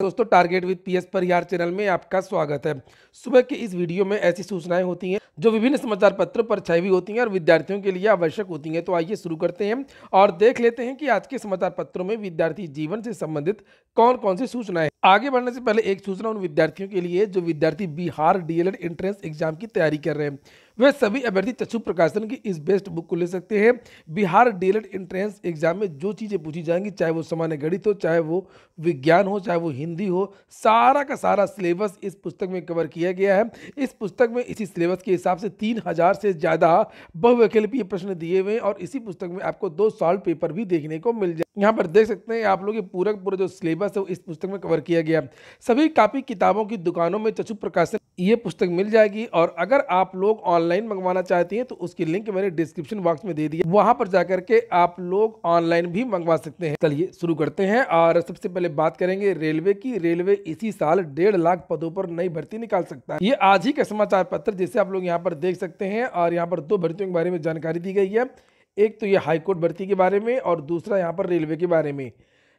दोस्तों, target with PS Parihar channel में आपका स्वागत है। सुबह की इस वीडियो में ऐसी सूचनाएं होती हैं जो विभिन्न समाचार पत्रों पर छाई हुई होती हैं और विद्यार्थियों के लिए आवश्यक होती हैं। तो आइए शुरू करते हैं और देख लेते हैं कि आज के समाचार पत्रों में विद्यार्थी जीवन से संबंधित कौन कौन सी सूचनाएं। आगे बढ़ने से पहले एक सूचना उन विद्यार्थियों के लिए जो विद्यार्थी बिहार डीएलएड एंट्रेंस एग्जाम की तैयारी कर रहे हैं। वे सभी अभ्यर्थी चक्षु प्रकाशन की इस बेस्ट बुक को ले सकते हैं। बिहार डीएलएड एंट्रेंस एग्जाम में जो चीज़ें पूछी जाएंगी, चाहे वो सामान्य गणित हो, चाहे वो विज्ञान हो, चाहे वो हिंदी हो, सारा का सारा सिलेबस इस पुस्तक में कवर किया गया है। इस पुस्तक में इसी सिलेबस के हिसाब से 3000 से ज़्यादा बहुविकल्पीय प्रश्न दिए हुए हैं और इसी पुस्तक में आपको 2 सॉल्व पेपर भी देखने को मिल जाए। यहाँ पर देख सकते हैं आप लोग, ये पूरा जो सिलेबस है वो इस पुस्तक में कवर किया गया। सभी कापी किताबों की दुकानों में चक्षु प्रकाशन ये पुस्तक मिल जाएगी और अगर आप लोग ऑनलाइन मंगवाना चाहते हैं तो उसकी लिंक मैंने डिस्क्रिप्शन बॉक्स में दे दिया, वहां पर जाकर के आप लोग ऑनलाइन भी मंगवा सकते हैं। चलिए शुरू करते हैं और सबसे पहले बात करेंगे रेलवे की। रेलवे इसी साल 1.5 लाख पदों पर नई भर्ती निकाल सकता है। ये आज ही का समाचार पत्र जिसे आप लोग यहाँ पर देख सकते हैं और यहाँ पर 2 भर्तियों के बारे में जानकारी दी गई है। एक तो ये हाईकोर्ट भर्ती के बारे में और दूसरा यहाँ पर रेलवे के बारे में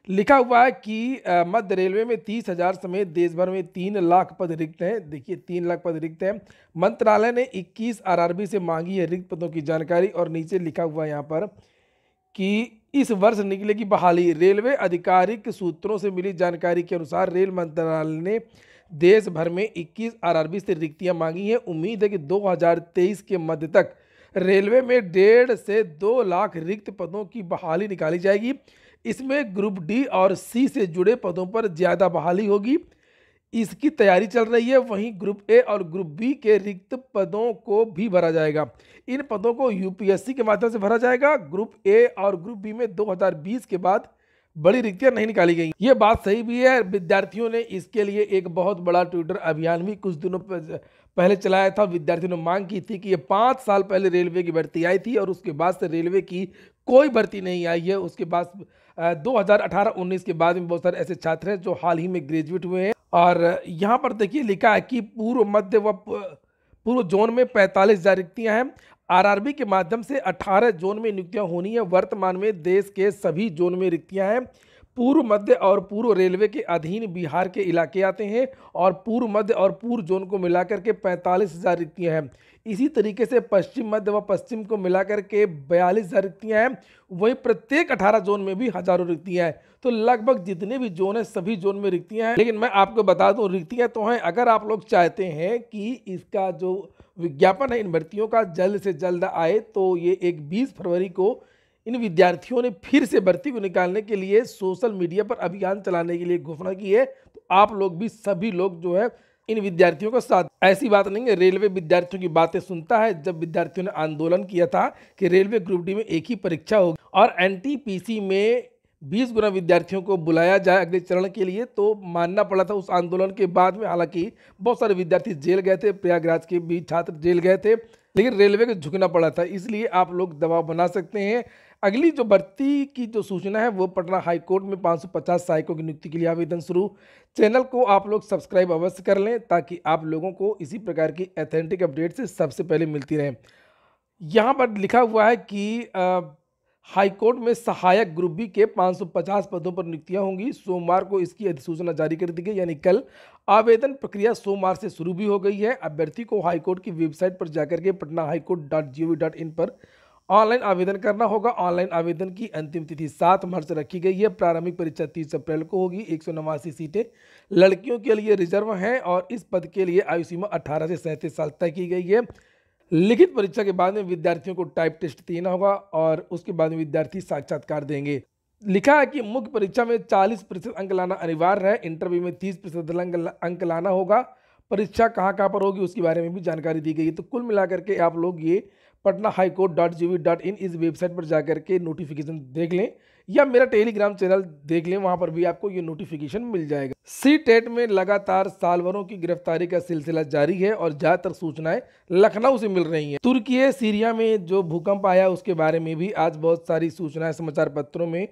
लिखा हुआ है कि मध्य रेलवे में 30,000 समेत देश भर में 3 लाख पद रिक्त हैं। देखिए 3 लाख पद रिक्त हैं। मंत्रालय ने 21 आरआरबी से मांगी है रिक्त पदों की जानकारी और नीचे लिखा हुआ है यहाँ पर कि इस वर्ष निकलेगी बहाली। रेलवे आधिकारिक सूत्रों से मिली जानकारी के अनुसार रेल मंत्रालय ने देश भर में 21 आरआरबी से रिक्तियां मांगी हैं। उम्मीद है कि 2023 के मध्य तक रेलवे में 1.5 से 2 लाख रिक्त पदों की बहाली निकाली जाएगी। इसमें ग्रुप डी और सी से जुड़े पदों पर ज़्यादा बहाली होगी, इसकी तैयारी चल रही है। वहीं ग्रुप ए और ग्रुप बी के रिक्त पदों को भी भरा जाएगा। इन पदों को यूपीएससी के माध्यम से भरा जाएगा। ग्रुप ए और ग्रुप बी में 2020 के बाद बड़ी रिक्तियां नहीं निकाली गई। ये बात सही भी है। विद्यार्थियों ने इसके लिए एक बहुत बड़ा ट्विटर अभियान भी कुछ दिनों पहले चलाया था। विद्यार्थियों ने मांग की थी कि ये 5 साल पहले रेलवे की भर्ती आई थी और उसके बाद से रेलवे की कोई भर्ती नहीं आई है। उसके बाद 2018-19 के बाद में बहुत सारे ऐसे छात्र हैं जो हाल ही में ग्रेजुएट हुए हैं। और यहाँ पर देखिए लिखा है कि पूर्व मध्य व पूर्व जोन में 45,000 रिक्तियाँ हैं। आरआरबी के माध्यम से 18 जोन में नियुक्तियां होनी है। वर्तमान में देश के सभी जोन में रिक्तियां हैं। पूर्व मध्य और पूर्व रेलवे के अधीन बिहार के इलाके आते हैं और पूर्व मध्य और पूर्व जोन को मिलाकर के 45,000 रिक्तियां हैं। इसी तरीके से पश्चिम मध्य व पश्चिम को मिलाकर के 42,000 रिक्तियां हैं। वहीं प्रत्येक 18 जोन में भी हजारों रिक्तियां हैं। तो लगभग जितने भी जोन है सभी जोन में रिक्तियां हैं। लेकिन मैं आपको बता दूं, रिक्तियां तो हैं। अगर आप लोग चाहते हैं कि इसका जो विज्ञापन है इन भर्तियों का जल्द से जल्द आए तो ये एक 20 फरवरी को इन विद्यार्थियों ने फिर से भर्ती को निकालने के लिए सोशल मीडिया पर अभियान चलाने के लिए घोषणा की है। तो आप लोग भी सभी लोग जो है इन विद्यार्थियों का साथ। ऐसी बात नहीं है, रेलवे विद्यार्थियों की बातें सुनता है। जब विद्यार्थियों ने आंदोलन किया था कि रेलवे ग्रुप डी में एक ही परीक्षा होगी और एनटीपीसी में 20 गुना विद्यार्थियों को बुलाया जाए अगले चरण के लिए, तो मानना पड़ा था उस आंदोलन के बाद में। हालांकि बहुत सारे विद्यार्थी जेल गए थे, प्रयागराज के भी छात्र जेल गए थे, लेकिन रेलवे को झुकना पड़ा था। इसलिए आप लोग दबाव बना सकते हैं। अगली जो भर्ती की जो सूचना है वो पटना हाईकोर्ट में 550 सहायकों की नियुक्ति के लिए आवेदन शुरू। चैनल को आप लोग सब्सक्राइब अवश्य कर लें ताकि आप लोगों को इसी प्रकार की ऑथेंटिक अपडेट से सबसे पहले मिलती रहे। यहाँ पर लिखा हुआ है कि हाईकोर्ट में सहायक ग्रुप बी के 550 पदों पर नियुक्तियां होंगी। सोमवार को इसकी अधिसूचना जारी कर दी गई, यानी कल। आवेदन प्रक्रिया सोमवार से शुरू भी हो गई है। अभ्यर्थी को हाईकोर्ट की वेबसाइट पर जाकर के patnahighcourt.gov.in पर ऑनलाइन आवेदन करना होगा। ऑनलाइन आवेदन की अंतिम तिथि 7 मार्च रखी गई है। प्रारंभिक परीक्षा 30 अप्रैल को होगी। 189 सीटें लड़कियों के लिए रिजर्व हैं और इस पद के लिए आयु सीमा 18 से 37 साल तय की गई है। लिखित परीक्षा के बाद में विद्यार्थियों को टाइप टेस्ट देना होगा और उसके बाद में विद्यार्थी साक्षात्कार देंगे। लिखा है कि मुख्य परीक्षा में 40% अंक लाना अनिवार्य है। इंटरव्यू में 30% अंक लाना होगा। परीक्षा कहाँ पर होगी उसके बारे में भी जानकारी दी गई है। तो कुल मिलाकर के आप लोग ये patnahighcourt.gov.in इस वेबसाइट पर जाकर के नोटिफिकेशन देख लें या मेरा टेलीग्राम चैनल देख लें, वहां पर भी आपको ये नोटिफिकेशन मिल जाएगा। सीटेट में लगातार साल भरों की गिरफ्तारी का सिलसिला जारी है और ज्यादातर सूचनाएं लखनऊ से मिल रही हैं। तुर्की सीरिया में जो भूकंप आया उसके बारे में भी आज बहुत सारी सूचनाएं समाचार पत्रों में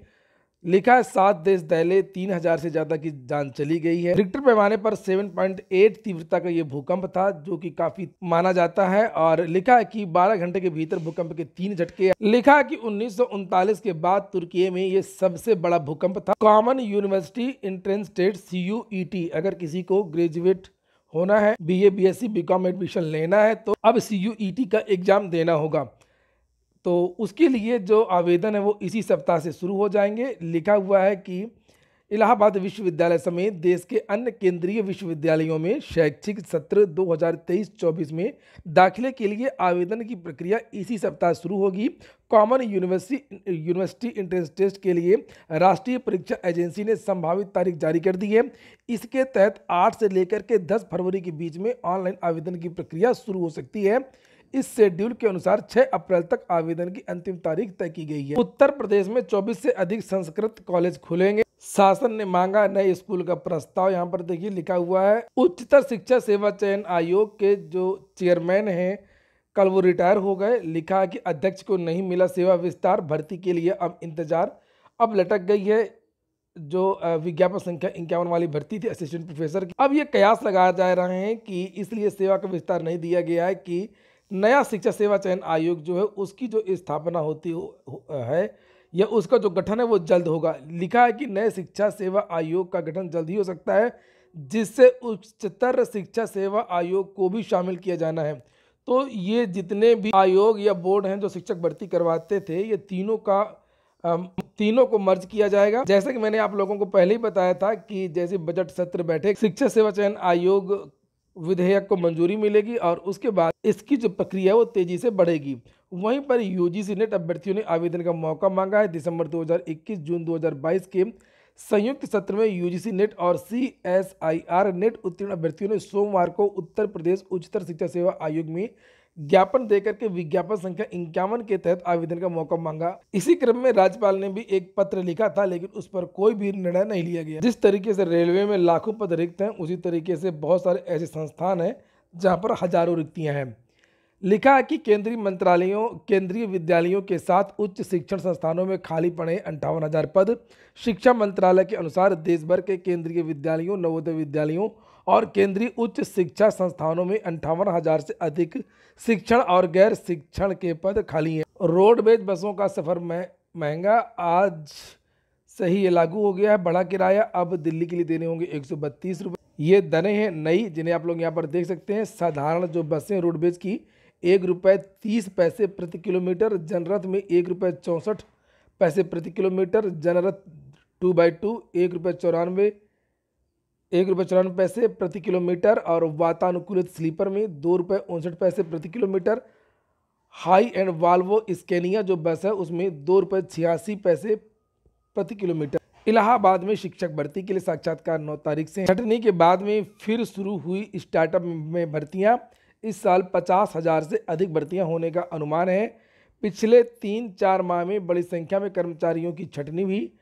लिखा है 7 देश दहले, 3000 से ज्यादा की जान चली गई है। रिक्टर पैमाने पर 7.8 तीव्रता का ये भूकंप था, जो कि काफी माना जाता है। और लिखा है कि 12 घंटे के भीतर भूकंप के 3 झटके। लिखा है कि 1939 के बाद तुर्की में ये सबसे बड़ा भूकंप था। Common university entrance test CUET, अगर किसी को ग्रेजुएट होना है, BA BSc BCom एडमिशन लेना है तो अब CUET का एग्जाम देना होगा। तो उसके लिए जो आवेदन है वो इसी सप्ताह से शुरू हो जाएंगे। लिखा हुआ है कि इलाहाबाद विश्वविद्यालय समेत देश के अन्य केंद्रीय विश्वविद्यालयों में शैक्षिक सत्र 2023-24 में दाखिले के लिए आवेदन की प्रक्रिया इसी सप्ताह शुरू होगी। कॉमन यूनिवर्सिटी एंट्रेंस टेस्ट के लिए राष्ट्रीय परीक्षा एजेंसी ने संभावित तारीख जारी कर दी है। इसके तहत 8 से लेकर के 10 फरवरी के बीच में ऑनलाइन आवेदन की प्रक्रिया शुरू हो सकती है। इस शेड्यूल के अनुसार 6 अप्रैल तक आवेदन की अंतिम तारीख तय की गई है। उत्तर प्रदेश में 24 से अधिक संस्कृत कॉलेज खुलेंगे। शासन ने मांगा नए स्कूल का प्रस्ताव। यहाँ पर देखिए लिखा हुआ है, उच्चतर शिक्षा सेवा चयन आयोग के जो चेयरमैन हैं कल वो रिटायर हो गए। लिखा है कि अध्यक्ष को नहीं मिला सेवा विस्तार, भर्ती के लिए अब इंतजार। अब लटक गई है जो विज्ञापन संख्या 51 वाली भर्ती थी असिस्टेंट प्रोफेसर की। अब ये कयास लगाया जा रहे हैं कि इसलिए सेवा का विस्तार नहीं दिया गया है कि नया शिक्षा सेवा चयन आयोग जो है उसकी जो स्थापना होती है या उसका जो गठन है वो जल्द होगा। लिखा है कि नए शिक्षा सेवा आयोग का गठन जल्द ही हो सकता है, जिससे उच्चतर शिक्षा आयोग आयोग को भी शामिल किया जाना है। तो ये जितने भी आयोग या बोर्ड हैं जो शिक्षक भर्ती करवाते थे, ये तीनों को मर्ज किया जाएगा। जैसे कि मैंने आप लोगों को पहले ही बताया था कि जैसे बजट सत्र बैठे, शिक्षा सेवा चयन आयोग विधेयक को मंजूरी मिलेगी और उसके बाद इसकी जो प्रक्रिया है वो तेजी से बढ़ेगी। वहीं पर UGC नेट अभ्यर्थियों ने आवेदन का मौका मांगा है। दिसंबर 2021 जून 2022 के संयुक्त सत्र में UGC नेट और CSIR नेट उत्तीर्ण अभ्यर्थियों ने सोमवार को उत्तर प्रदेश उच्चतर शिक्षा सेवा आयोग में ज्ञापन देकर के विज्ञापन संख्या 51 के तहत आवेदन का मौका मांगा। इसी क्रम में राज्यपाल ने भी एक पत्र लिखा था, लेकिन उस पर कोई भी निर्णय नहीं लिया गया। जिस तरीके से रेलवे में लाखों पद रिक्त हैं, उसी तरीके से बहुत सारे ऐसे संस्थान हैं जहां पर हजारों रिक्तियां हैं। लिखा है कि केंद्रीय विद्यालयों के साथ उच्च शिक्षण संस्थानों में खाली पड़े 58,000 पद। शिक्षा मंत्रालय के अनुसार देश भर के केंद्रीय विद्यालयों, नवोदय विद्यालयों और केंद्रीय उच्च शिक्षा संस्थानों में 58,000 से अधिक शिक्षण और गैर शिक्षण के पद खाली हैं। रोडवेज बसों का सफर महंगा, आज से ही ये लागू हो गया है। बढ़ा किराया, अब दिल्ली के लिए देने होंगे 132 रुपये। ये दरें हैं नई, जिन्हें आप लोग यहाँ पर देख सकते हैं। साधारण जो बसें रोडवेज की ₹1.30 प्रति किलोमीटर, जनरथ में ₹1.64 प्रति किलोमीटर, जनरथ 2x2 ₹1.94 प्रति किलोमीटर और वातानुकूलित स्लीपर में ₹2.59 प्रति kilometre. High and Volvo Scania जो बस है उसमें ₹2.86 प्रति किलोमीटर। इलाहाबाद में शिक्षक भर्ती के लिए साक्षात्कार 9 तारीख से। छटनी के बाद में फिर शुरू हुई स्टार्टअप में भर्तियां। इस साल 50,000 से अधिक भर्तियां होने का अनुमान है। पिछले 3-4 माह में बड़ी संख्या में कर्मचारियों की छटनी हुई।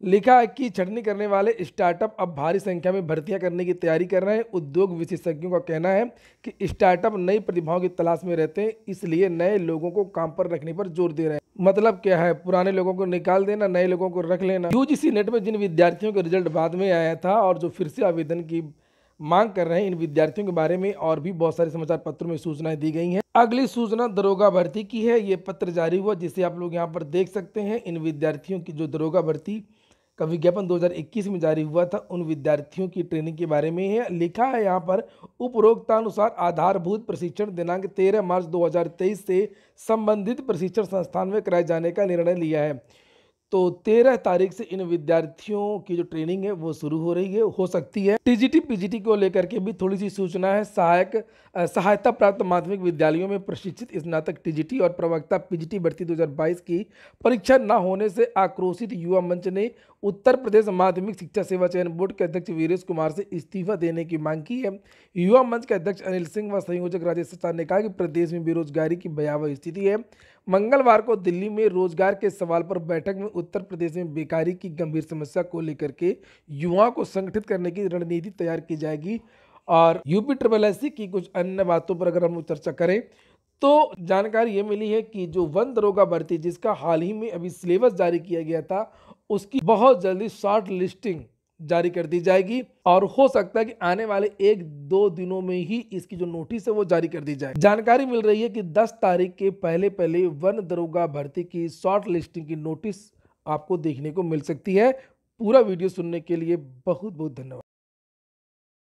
लिखा है कि छटनी करने वाले स्टार्टअप अब भारी संख्या में भर्तियां करने की तैयारी कर रहे हैं। उद्योग विशेषज्ञों का कहना है कि स्टार्टअप नई प्रतिभाओं की तलाश में रहते हैं, इसलिए नए लोगों को काम पर रखने पर जोर दे रहे हैं। मतलब क्या है, पुराने लोगों को निकाल देना, नए लोगों को रख लेना। UGC नेट में जिन विद्यार्थियों का रिजल्ट बाद में आया था और जो फिर से आवेदन की मांग कर रहे हैं, इन विद्यार्थियों के बारे में और भी बहुत सारे समाचार पत्रों में सूचनाएं दी गई हैं। अगली सूचना दरोगा भर्ती की है। ये पत्र जारी हुआ जिसे आप लोग यहाँ पर देख सकते हैं। इन विद्यार्थियों की जो दरोगा भर्ती का विज्ञापन 2021 में जारी हुआ था, उन विद्यार्थियों की ट्रेनिंग के बारे में है। लिखा है यहाँ पर, उपरोक्तानुसार आधारभूत प्रशिक्षण दिनांक 13 मार्च 2023 से संबंधित प्रशिक्षण संस्थान में कराए जाने का निर्णय लिया है। तो 13 तारीख से इन विद्यार्थियों की जो ट्रेनिंग है वो शुरू हो रही है, हो सकती है। TGT PGT को लेकर के भी थोड़ी सी सूचना है। सहायता प्राप्त माध्यमिक विद्यालयों में प्रशिक्षित स्नातक TGT और प्रवक्ता PGT भर्ती 2022 की परीक्षा न होने से आक्रोशित युवा मंच ने उत्तर प्रदेश माध्यमिक शिक्षा सेवा चयन बोर्ड के अध्यक्ष वीरेश कुमार से इस्तीफा देने की मांग की है। युवा मंच के अध्यक्ष अनिल सिंह व संयोजक राजेश सचार ने कहा कि प्रदेश में बेरोजगारी की भयावह स्थिति है। मंगलवार को दिल्ली में रोजगार के सवाल पर बैठक में उत्तर प्रदेश में बेकारी की गंभीर समस्या को लेकर के युवाओं को संगठित करने की रणनीति तैयार की जाएगी। और UPSSC की कुछ अन्य बातों पर अगर हम चर्चा करें तो जानकारी ये मिली है कि जो वन दरोगा भर्ती जिसका हाल ही में अभी सिलेबस जारी किया गया था, उसकी बहुत जल्दी शॉर्ट लिस्टिंग जारी कर दी जाएगी और हो सकता है कि आने वाले 1-2 दिनों में ही इसकी जो नोटिस है वो जारी कर दी जाए। जानकारी मिल रही है कि 10 तारीख के पहले पहले वन दरोगा भर्ती की शॉर्ट लिस्टिंग की नोटिस आपको देखने को मिल सकती है। पूरा वीडियो सुनने के लिए बहुत बहुत धन्यवाद।